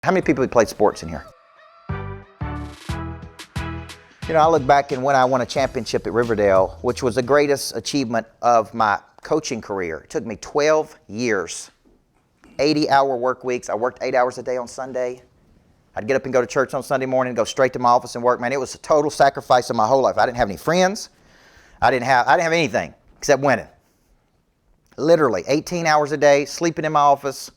How many people have played sports in here? You know, I look back and when I won a championship at Riverdale, which was the greatest achievement of my coaching career. It took me 12 years, 80-hour work weeks. I worked 8 hours a day on Sunday. I'd get up and go to church on Sunday morning and go straight to my office and work. Man, it was a total sacrifice of my whole life. I didn't have any friends. I didn't have anything except winning. Literally 18 hours a day, sleeping in my office.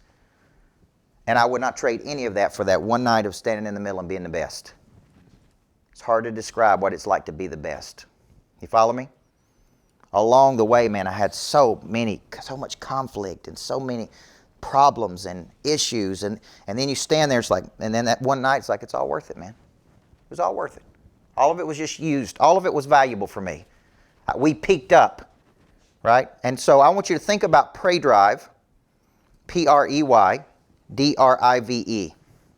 And I would not trade any of that for that one night of standing in the middle and being the best. It's hard to describe what it's like to be the best. You follow me? Along the way, man, I had so much conflict and so many problems and issues. And then you stand there, it's like, and then that one night, it's like, it's all worth it, man. It was all worth it. All of it was just used. All of it was valuable for me. We peaked up, right? And so I want you to think about pray drive, P-R-E-Y, D-R-I-V-E.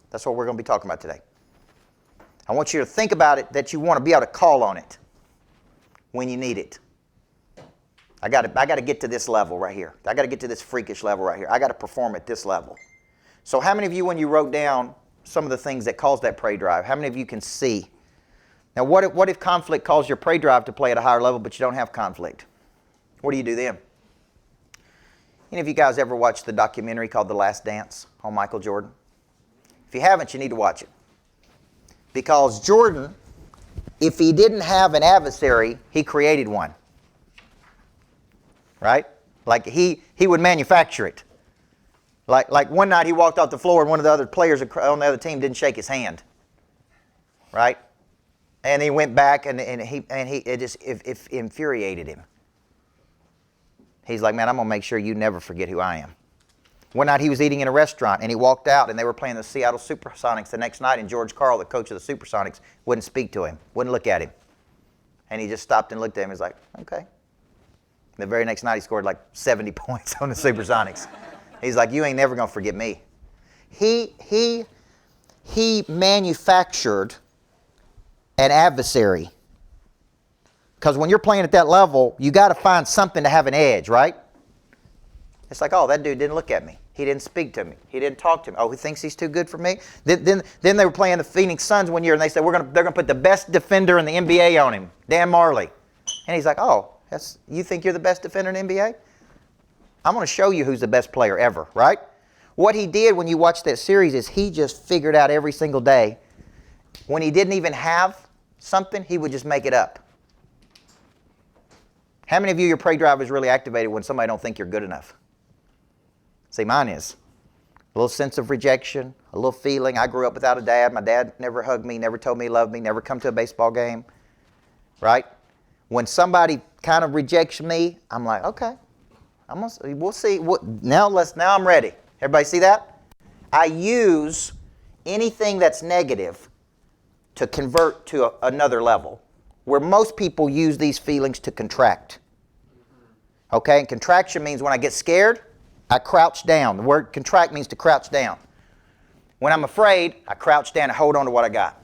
That's what we're going to be talking about today. I want you to think about it that you want to be able to call on it when you need it. I got to get to this level right here. I got to get to this freakish level right here. I got to perform at this level. So how many of you, when you wrote down some of the things that caused that pray drive, how many of you can see? Now, what if conflict caused your pray drive to play at a higher level, but you don't have conflict? What do you do then? Any of you guys ever watched the documentary called The Last Dance on Michael Jordan? If you haven't, you need to watch it. Because Jordan, if he didn't have an adversary, he created one. Right? Like he would manufacture it. Like one night he walked off the floor and one of the other players on the other team didn't shake his hand. Right? And he went back and it infuriated him. He's like, man, I'm going to make sure you never forget who I am. One night he was eating in a restaurant and he walked out and they were playing the Seattle Supersonics the next night, and George Karl, the coach of the Supersonics, wouldn't speak to him, wouldn't look at him. And he just stopped and looked at him. He's like, okay. The very next night he scored like 70 points on the Supersonics. He's like, you ain't never going to forget me. He manufactured an adversary. Because when you're playing at that level, you got to find something to have an edge, right? It's like, oh, that dude didn't look at me. He didn't speak to me. He didn't talk to me. Oh, he thinks he's too good for me? Then they were playing the Phoenix Suns one year, and they said, they're going to put the best defender in the NBA on him, Dan Marley. And he's like, oh, you think you're the best defender in the NBA? I'm going to show you who's the best player ever, right? What he did when you watch that series is he just figured out every single day. When he didn't even have something, he would just make it up. How many of you, your pray drive is really activated when somebody don't think you're good enough? See, mine is. A little sense of rejection, a little feeling. I grew up without a dad. My dad never hugged me, never told me he loved me, never come to a baseball game, right? When somebody kind of rejects me, I'm like, okay, we'll see. Now I'm ready. Everybody see that? I use anything that's negative to convert to another level, where most people use these feelings to contract. Okay, and contraction means when I get scared, I crouch down. The word contract means to crouch down. When I'm afraid, I crouch down and hold on to what I got.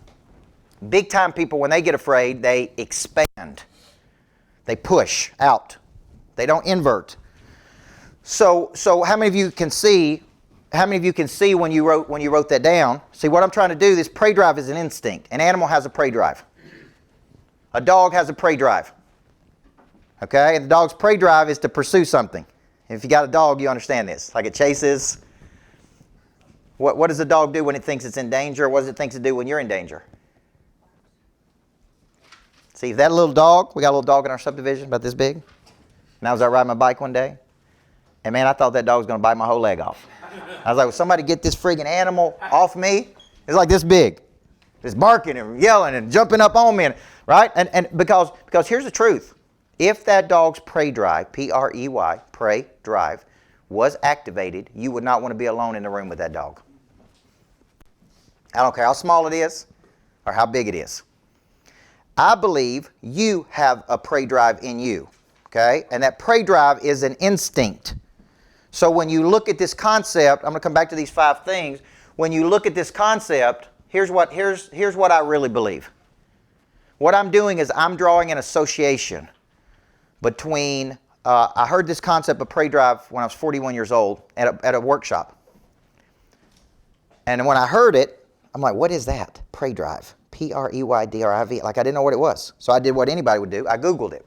Big time people, when they get afraid, they expand. They push out. They don't invert. So how many of you can see? How many of you can see when you wrote that down? See, what I'm trying to do, this prey drive is an instinct. An animal has a prey drive. A dog has a prey drive. Okay? And the dog's prey drive is to pursue something. If you got a dog, you understand this. Like it chases. What does a dog do when it thinks it's in danger? What does it think to do when you're in danger? See, that little dog, we got a little dog in our subdivision about this big. And I was out riding my bike one day. And man, I thought that dog was going to bite my whole leg off. I was like, will somebody get this friggin' animal off me? It's like this big. It's barking and yelling and jumping up on me. Right? And because here's the truth. If that dog's prey drive, P-R-E-Y, prey drive, was activated, you would not want to be alone in the room with that dog. I don't care how small it is or how big it is. I believe you have a prey drive in you. Okay? And that prey drive is an instinct. So when you look at this concept, I'm going to come back to these 5 things. When you look at this concept, here's what I really believe. What I'm doing is I'm drawing an association between, I heard this concept of prey drive when I was 41 years old at a workshop. And when I heard it, I'm like, what is that? Prey drive. Preydrive. Like I didn't know what it was. So I did what anybody would do. I Googled it.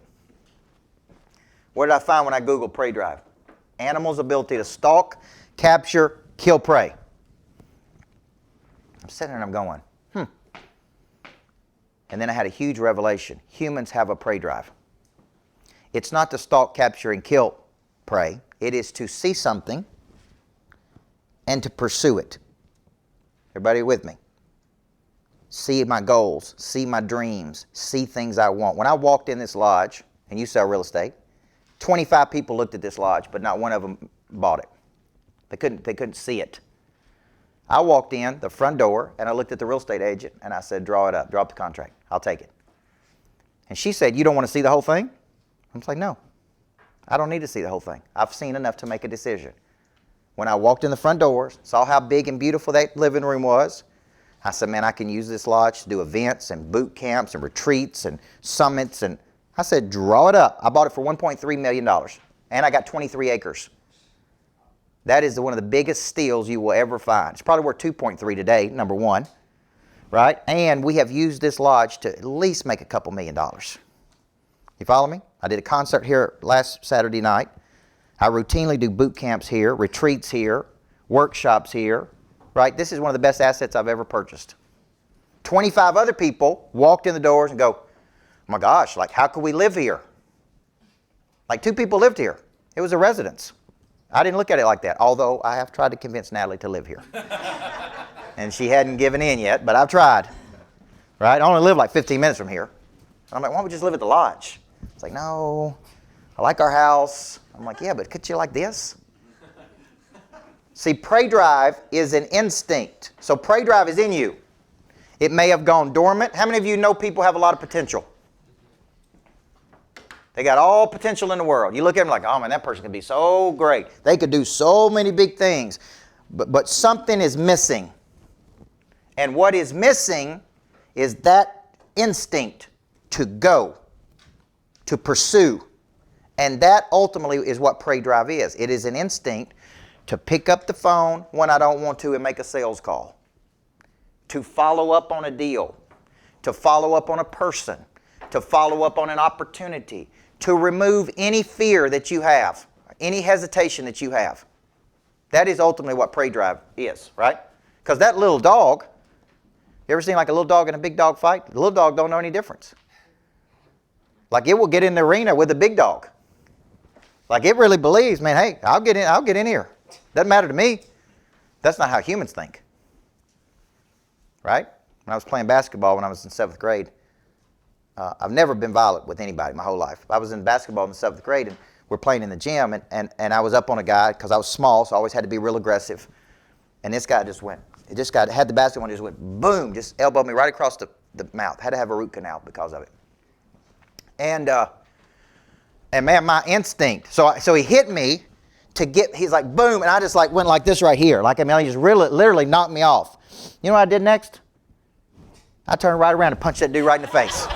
What did I find when I Googled prey drive? Animals' ability to stalk, capture, kill prey. I'm sitting there and I'm going, And then I had a huge revelation. Humans have a prey drive. It's not to stalk, capture, and kill prey. It is to see something and to pursue it. Everybody with me? See my goals, see my dreams, see things I want. When I walked in this lodge, and you sell real estate, 25 people looked at this lodge, but not one of them bought it. They couldn't see it. I walked in the front door, and I looked at the real estate agent, and I said, draw it up, draw up the contract. I'll take it. And she said, you don't want to see the whole thing? I was like, no, I don't need to see the whole thing. I've seen enough to make a decision. When I walked in the front doors, saw how big and beautiful that living room was, I said, man, I can use this lodge to do events and boot camps and retreats and summits. And I said, draw it up. I bought it for $1.3 million, and I got 23 acres. That is one of the biggest steals you will ever find. It's probably worth 2.3 today, number one, right? And we have used this lodge to at least make a couple $1 million. You follow me? I did a concert here last Saturday night. I routinely do boot camps here, retreats here, workshops here, right? This is one of the best assets I've ever purchased. 25 other people walked in the doors and go, oh my gosh, like how could we live here? Like 2 people lived here. It was a residence. I didn't look at it like that, although I have tried to convince Natalie to live here. And she hadn't given in yet, but I've tried, right? I only live like 15 minutes from here. And I'm like, why don't we just live at the lodge? It's like, no, I like our house. I'm like, yeah, but could you like this? See, prey drive is an instinct. So prey drive is in you. It may have gone dormant. How many of you know people have a lot of potential? They got all potential in the world. You look at them like, oh man, that person could be so great. They could do so many big things. But something is missing. And what is missing is that instinct to go, to pursue. And that ultimately is what prey drive is. It is an instinct to pick up the phone when I don't want to and make a sales call, to follow up on a deal, to follow up on a person, to follow up on an opportunity, to remove any fear that you have, any hesitation that you have. That is ultimately what prey drive is, right? Because that little dog, you ever seen like a little dog in a big dog fight? The little dog don't know any difference. Like it will get in the arena with the big dog. Like it really believes, man, hey, I'll get in here. Doesn't matter to me. That's not how humans think. Right? When I was playing basketball when I was in 7th grade, I've never been violent with anybody my whole life. I was in basketball in the 7th grade, and we're playing in the gym, and I was up on a guy because I was small, so I always had to be real aggressive. And this guy just went, had the basketball and just went boom, just elbowed me right across the mouth. Had to have a root canal because of it. And man, my instinct. So he hit me to get. He's like boom, and I just like went like this right here. Like I mean, he just really, literally knocked me off. You know what I did next? I turned right around and punched that dude right in the face.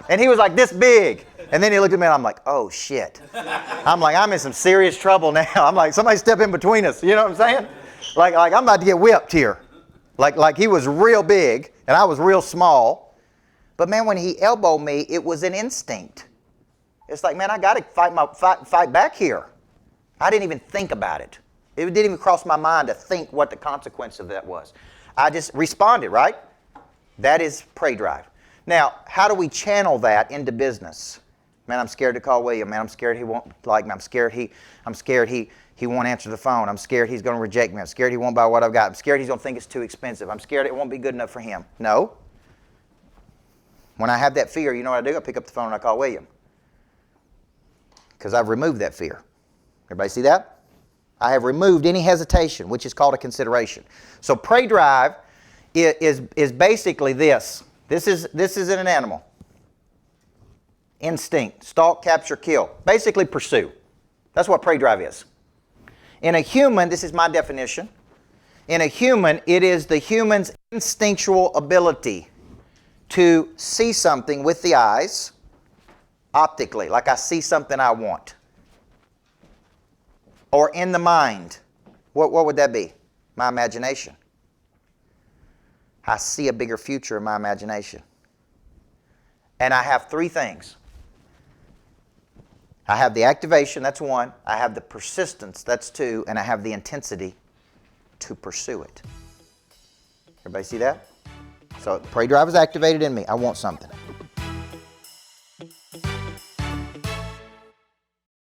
And he was like this big. And then he looked at me and I'm like, oh shit. I'm like, I'm in some serious trouble now. I'm like, somebody step in between us. You know what I'm saying? Like I'm about to get whipped here. Like he was real big and I was real small. But man, when he elbowed me, it was an instinct. It's like, man, I got to fight back here. I didn't even think about it. It didn't even cross my mind to think what the consequence of that was. I just responded, right? That is prey drive. Now, how do we channel that into business? Man, I'm scared to call William. Man, I'm scared he won't like me. I'm scared he won't answer the phone. I'm scared he's going to reject me. I'm scared he won't buy what I've got. I'm scared he's going to think it's too expensive. I'm scared it won't be good enough for him. No. When I have that fear, you know what I do? I pick up the phone and I call William. Because I've removed that fear. Everybody see that? I have removed any hesitation, which is called a consideration. So prey drive is basically this. This is in an animal. Instinct, stalk, capture, kill. Basically pursue. That's what prey drive is. In a human, this is my definition. In a human, it is the human's instinctual ability to see something with the eyes, optically, like I see something I want. Or in the mind. What would that be? My imagination. I see a bigger future in my imagination. And I have three things. I have the activation, that's one. I have the persistence, that's two. And I have the intensity to pursue it. Everybody see that? So prey drive is activated in me. I want something.